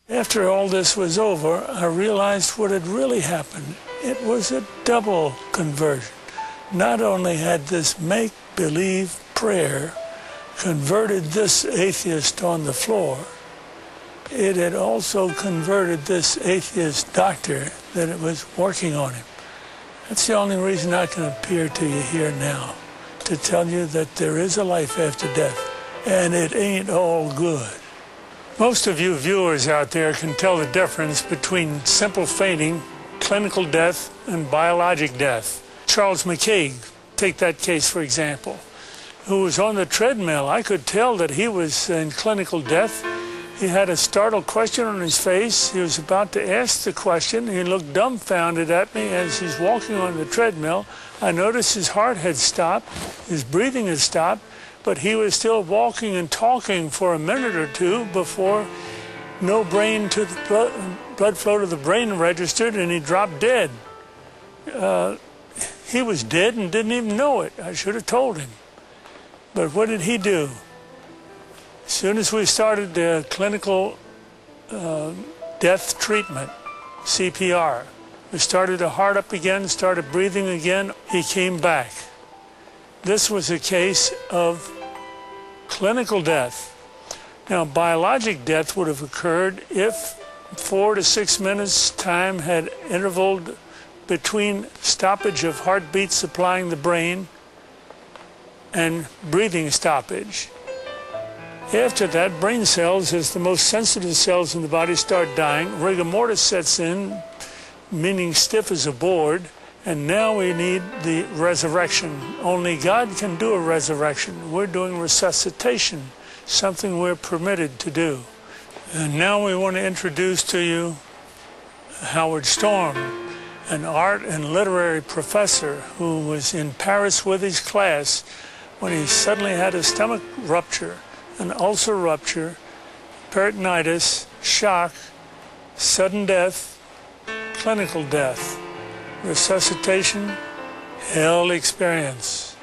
After all this was over, I realized what had really happened. It was a double conversion. Not only had this make-believe prayer converted this atheist on the floor, it had also converted this atheist doctor that it was working on him. That's the only reason I can appear to you here now, to tell you that there is a life after death, and it ain't all good. Most of you viewers out there can tell the difference between simple fainting, clinical death, and biologic death. Charles McCaig, take that case for example, who was on the treadmill. I could tell that he was in clinical death. He had a startled question on his face. He was about to ask the question. He looked dumbfounded at me as he's walking on the treadmill. I noticed his heart had stopped, his breathing had stopped, but he was still walking and talking for a minute or two before no blood flow to the brain registered, and he dropped dead. He was dead and didn't even know it. I should have told him. But what did he do? As soon as we started the clinical death treatment, CPR, we started the heart up again, started breathing again, he came back. This was a case of clinical death. Now, biologic death would have occurred if 4 to 6 minutes time had intervaled between stoppage of heartbeat supplying the brain and breathing stoppage. After that, brain cells, as the most sensitive cells in the body, start dying. Rigor mortis sets in, meaning stiff as a board, and now we need the resurrection. Only God can do a resurrection. We're doing resuscitation, something we're permitted to do. And now we want to introduce to you Howard Storm, an art and literary professor who was in Paris with his class when he suddenly had a stomach rupture, an ulcer rupture, peritonitis, shock, sudden death, clinical death, resuscitation, hell experience.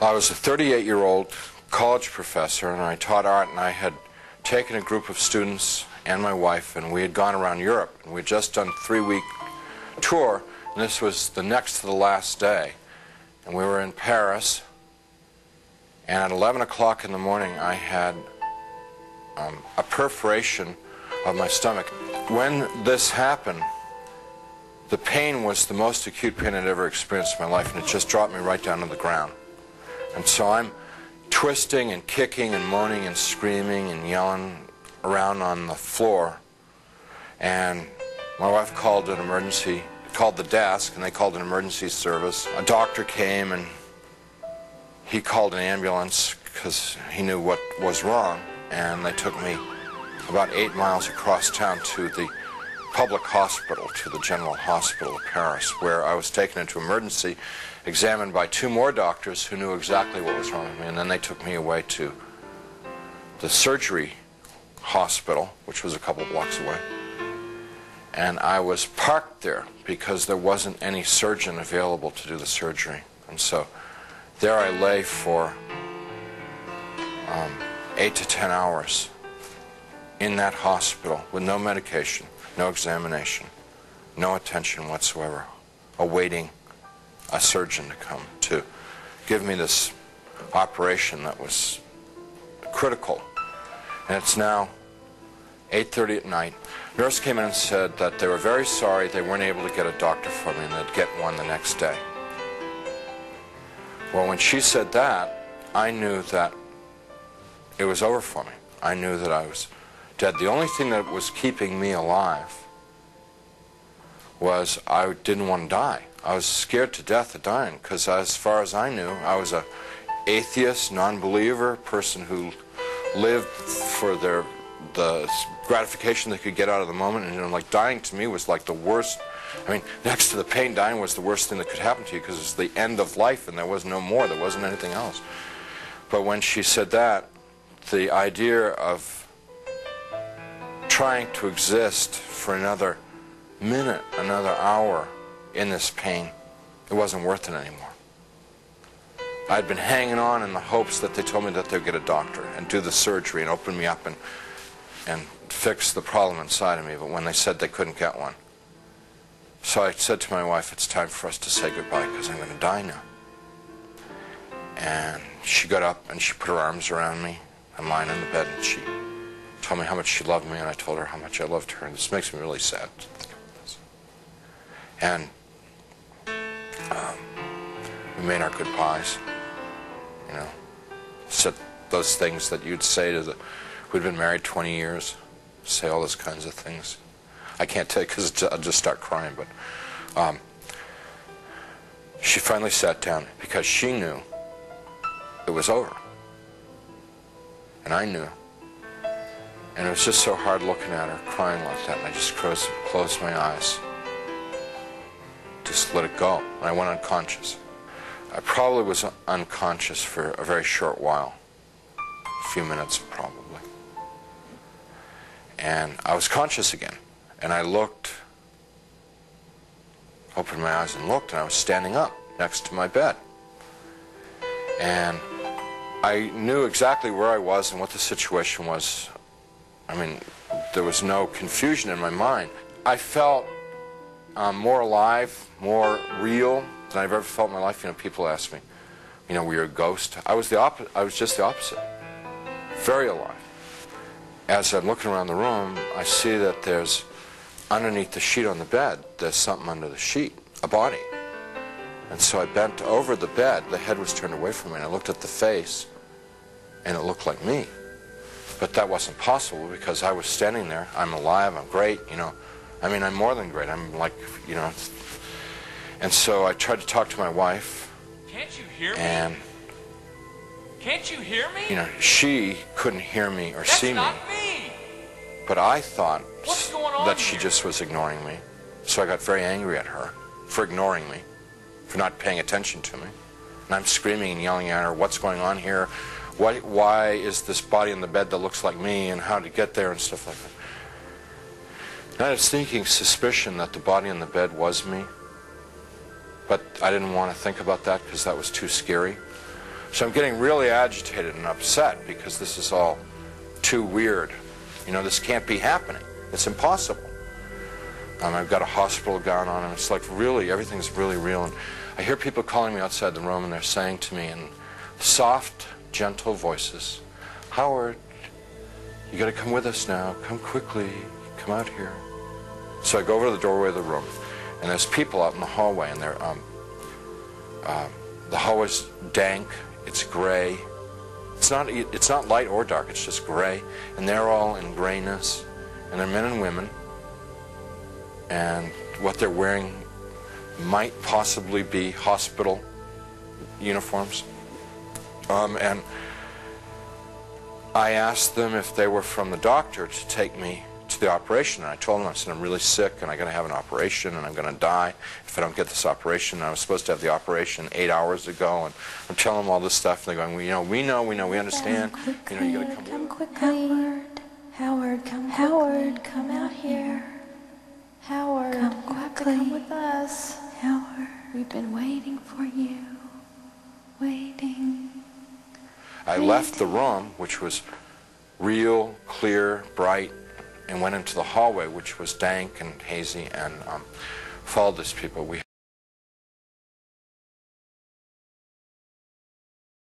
I was a 38-year-old college professor, and I taught art, and I had taken a group of students and my wife, and we had gone around Europe, and we had just done a 3-week tour, and this was the next to the last day. And we were in Paris, and at 11 o'clock in the morning I had a perforation of my stomach. When this happened, the pain was the most acute pain I'd ever experienced in my life, and it just dropped me right down to the ground. And so I'm twisting and kicking and moaning and screaming and yelling around on the floor, and my wife called an emergency, called the desk, and they called an emergency service. A doctor came, and he called an ambulance because he knew what was wrong, and they took me about 8 miles across town to the public hospital, to the General Hospital of Paris, where I was taken into emergency, examined by 2 more doctors who knew exactly what was wrong with me, and then they took me away to the surgery hospital, which was a couple blocks away. And I was parked there because there wasn't any surgeon available to do the surgery. And so there I lay for 8 to 10 hours in that hospital with no medication, no examination, no attention whatsoever, awaiting a surgeon to come to give me this operation that was critical. And it's now 8:30 at night. Nurse came in and said that they were very sorry they weren't able to get a doctor for me, and they'd get one the next day. Well, when she said that, I knew that it was over for me. I knew that I was dead. The only thing that was keeping me alive was I didn't want to die. I was scared to death of dying, because as far as I knew, I was an atheist, non-believer, person who lived for the gratification they could get out of the moment, and like dying to me was like the worst. I mean, next to the pain, dying was the worst thing that could happen to you, because it's the end of life and there was no more, there wasn't anything else. But when she said that, the idea of trying to exist for another minute, another hour in this pain, it wasn't worth it anymore. I'd been hanging on in the hopes that they told me that they'd get a doctor and do the surgery and open me up and fix the problem inside of me, but when they said they couldn't get one. So I said to my wife, it's time for us to say goodbye because I'm going to die now. And she got up and she put her arms around me. I'm lying in the bed and she told me how much she loved me, and I told her how much I loved her, and this makes me really sad to think about this. And we made our goodbyes, you know, said those things that you'd say to the who'd been married 20 years, say all those kinds of things. I can't tell you because I'll just start crying, but she finally sat down because she knew it was over. And I knew. And it was just so hard looking at her, crying like that, and I just closed my eyes. Just let it go. And I went unconscious. I probably was unconscious for a very short while. A few minutes, probably. And I was conscious again. And I looked, opened my eyes and looked, and I was standing up next to my bed. And I knew exactly where I was and what the situation was. I mean, there was no confusion in my mind. I felt more alive, more real than I've ever felt in my life. You know, people ask me, you know, were you a ghost? I was just the opposite. Very alive. As I'm looking around the room, I see that there's, underneath the sheet on the bed, there's something under the sheet, a body. And so I bent over the bed, the head was turned away from me, and I looked at the face, and it looked like me. But that wasn't possible because I was standing there, I'm alive, I'm great, you know. I mean, I'm more than great, I'm like, you know. And so I tried to talk to my wife. Can't you hear me? And, can't you hear me? you know, she couldn't hear me or see me. That's not me. But I thought What's going on that she here? just was ignoring me. So I got very angry at her for ignoring me, for not paying attention to me. And I'm screaming and yelling at her, what's going on here? Why is this body in the bed that looks like me, and how to get there and stuff like that. And I had a sneaking suspicion that the body in the bed was me. But I didn't want to think about that because that was too scary. So I'm getting really agitated and upset because this is all too weird. You know, this can't be happening. It's impossible. I've got a hospital gown on, and it's like really, everything's really real. And I hear people calling me outside the room, and they're saying to me in soft, gentle voices, Howard, you got to come with us now. Come quickly. Come out here. So I go over to the doorway of the room, and there's people out in the hallway, and they're the hallway's dank. It's gray. It's not light or dark. It's just gray, and they're all in grayness, and they're men and women, and what they're wearing might possibly be hospital uniforms. And I asked them if they were from the doctor to take me to the operation. And I told them, I said, I'm really sick and I'm going to have an operation and I'm going to die if I don't get this operation. And I was supposed to have the operation 8 hours ago. And I'm telling them all this stuff. And they're going, well, we understand. Quickly, you know, you got to come quickly. Howard, come out here. Howard, come quickly. Come with us. Howard, we've been waiting for you. Waiting. I left the room, which was real, clear, bright, and went into the hallway, which was dank and hazy, and followed these people.